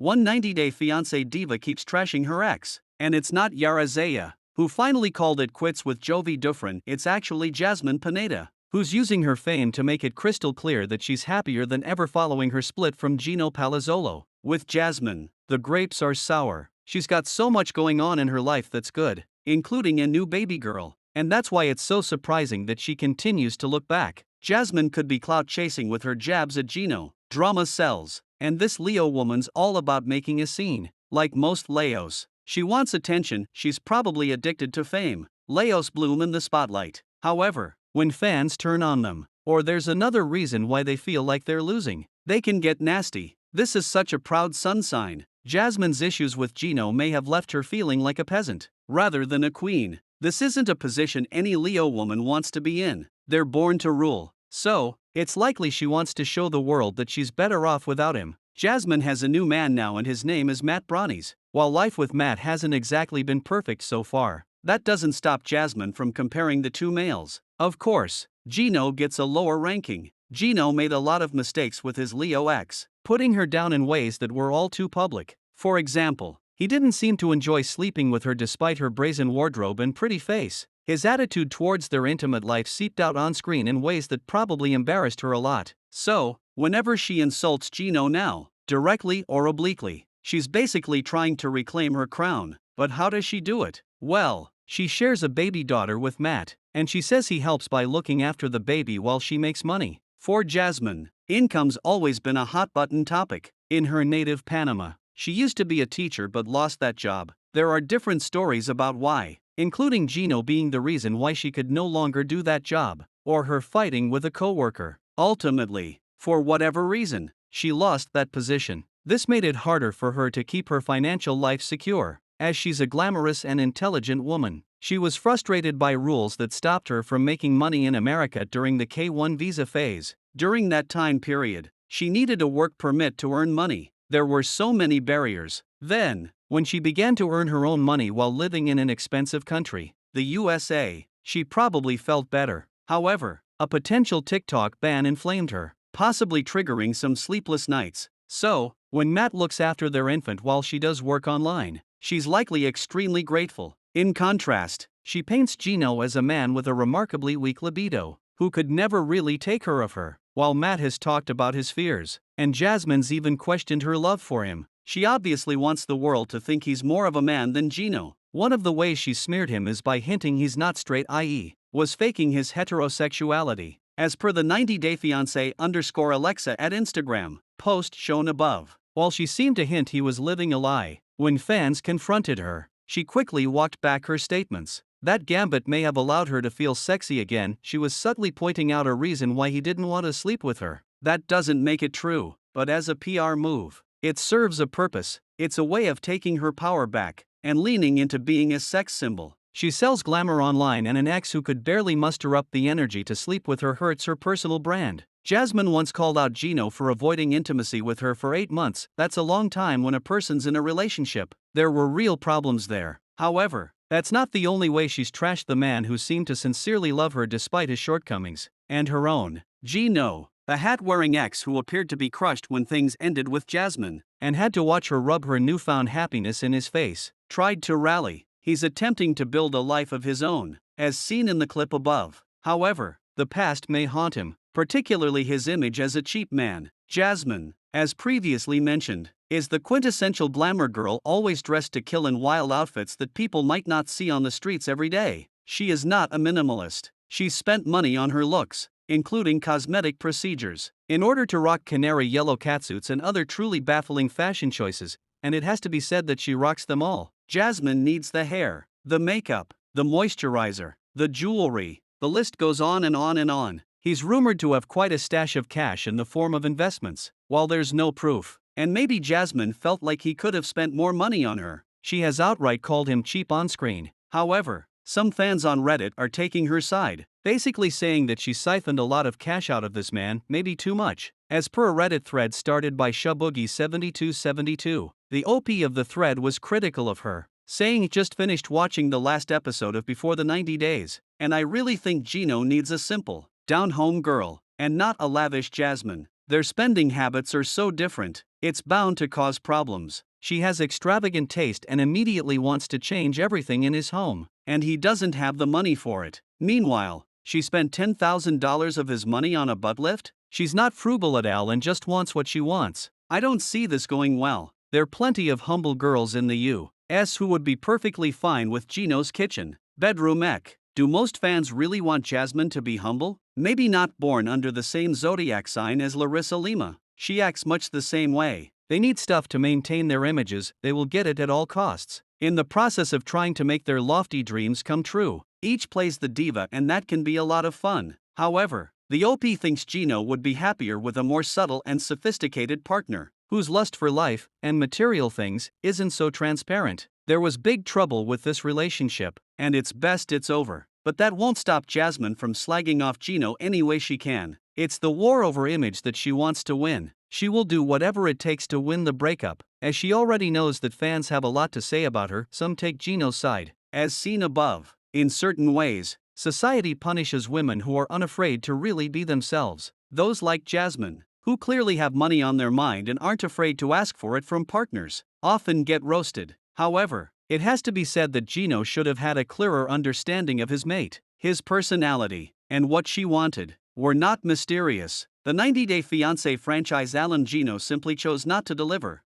one 90-day fiancé diva keeps trashing her ex. And it's not Yara Zaya, who finally called it quits with Jovi Dufresne, it's actually Jasmine Pineda, who's using her fame to make it crystal clear that she's happier than ever following her split from Gino Palazzolo. With Jasmine, the grapes are sour. She's got so much going on in her life that's good, including a new baby girl. And that's why it's so surprising that she continues to look back. Jasmine could be clout chasing with her jabs at Gino. Drama sells. And this Leo woman's all about making a scene. Like most Leos, she wants attention, she's probably addicted to fame. Leos bloom in the spotlight. However, when fans turn on them, or there's another reason why they feel like they're losing, they can get nasty. This is such a proud sun sign. Jasmine's issues with Gino may have left her feeling like a peasant, rather than a queen. This isn't a position any Leo woman wants to be in. They're born to rule. So, it's likely she wants to show the world that she's better off without him. Jasmine has a new man now and his name is Matt Brownies. While life with Matt hasn't exactly been perfect so far, that doesn't stop Jasmine from comparing the two males. Of course, Gino gets a lower ranking. Gino made a lot of mistakes with his Leo ex, putting her down in ways that were all too public. For example, he didn't seem to enjoy sleeping with her despite her brazen wardrobe and pretty face. His attitude towards their intimate life seeped out on screen in ways that probably embarrassed her a lot. So, whenever she insults Gino now, directly or obliquely, she's basically trying to reclaim her crown. But how does she do it? Well, she shares a baby daughter with Matt, and she says he helps by looking after the baby while she makes money. For Jasmine, income's always been a hot-button topic. In her native Panama, she used to be a teacher but lost that job. There are different stories about why, including Gino being the reason why she could no longer do that job, or her fighting with a coworker. Ultimately, for whatever reason, she lost that position. This made it harder for her to keep her financial life secure. As she's a glamorous and intelligent woman, she was frustrated by rules that stopped her from making money in America during the K-1 visa phase. During that time period, she needed a work permit to earn money. There were so many barriers. Then, when she began to earn her own money while living in an expensive country, the USA, she probably felt better. However, a potential TikTok ban inflamed her, possibly triggering some sleepless nights. So, when Matt looks after their infant while she does work online, she's likely extremely grateful. In contrast, she paints Gino as a man with a remarkably weak libido, who could never really take her of her. While Matt has talked about his fears, and Jasmine's even questioned her love for him, she obviously wants the world to think he's more of a man than Gino. One of the ways she smeared him is by hinting he's not straight, i.e., was faking his heterosexuality. As per the 90-day fiancé_Alexa at Instagram post shown above, while she seemed to hint he was living a lie, when fans confronted her, she quickly walked back her statements. That gambit may have allowed her to feel sexy again. She was subtly pointing out a reason why he didn't want to sleep with her. That doesn't make it true, but as a PR move, it serves a purpose. It's a way of taking her power back and leaning into being a sex symbol. She sells glamour online, and an ex who could barely muster up the energy to sleep with her hurts her personal brand. Jasmine once called out Gino for avoiding intimacy with her for 8 months. That's a long time when a person's in a relationship. There were real problems there. However, that's not the only way she's trashed the man who seemed to sincerely love her despite his shortcomings, and her own. Gino, the hat-wearing ex who appeared to be crushed when things ended with Jasmine, and had to watch her rub her newfound happiness in his face, tried to rally. He's attempting to build a life of his own, as seen in the clip above. However, the past may haunt him, particularly his image as a cheap man. Jasmine, as previously mentioned, is the quintessential glamour girl, always dressed to kill in wild outfits that people might not see on the streets every day. She is not a minimalist. She's spent money on her looks, including cosmetic procedures, in order to rock canary yellow catsuits and other truly baffling fashion choices, and it has to be said that she rocks them all. Jasmine needs the hair, the makeup, the moisturizer, the jewelry, the list goes on and on and on. He's rumored to have quite a stash of cash in the form of investments. While there's no proof, and maybe Jasmine felt like he could have spent more money on her, she has outright called him cheap on screen. However, some fans on Reddit are taking her side, basically saying that she siphoned a lot of cash out of this man, maybe too much. As per a Reddit thread started by Shaboogie7272, the OP of the thread was critical of her, saying he just finished watching the last episode of Before the 90 Days, and I really think Gino needs a simple, down-home girl, and not a lavish Jasmine. Their spending habits are so different, it's bound to cause problems. She has extravagant taste and immediately wants to change everything in his home, and he doesn't have the money for it. Meanwhile, she spent $10,000 of his money on a butt lift? She's not frugal at all and just wants what she wants. I don't see this going well. There are plenty of humble girls in the U.S. who would be perfectly fine with Gino's kitchen bedroom ec. Do most fans really want Jasmine to be humble? Maybe not born under the same zodiac sign as Larissa Lima. She acts much the same way. They need stuff to maintain their images, they will get it at all costs. In the process of trying to make their lofty dreams come true, each plays the diva, and that can be a lot of fun. However, the OP thinks Gino would be happier with a more subtle and sophisticated partner, whose lust for life and material things isn't so transparent. There was big trouble with this relationship, and it's best it's over. But that won't stop Jasmine from slagging off Gino any way she can. It's the war over image that she wants to win. She will do whatever it takes to win the breakup, as she already knows that fans have a lot to say about her. Some take Gino's side, as seen above. In certain ways, society punishes women who are unafraid to really be themselves. Those like Jasmine, who clearly have money on their mind and aren't afraid to ask for it from partners, often get roasted. However, it has to be said that Gino should have had a clearer understanding of his mate. His personality, and what she wanted, were not mysterious. The 90 Day Fiancé franchise Gino simply chose not to deliver.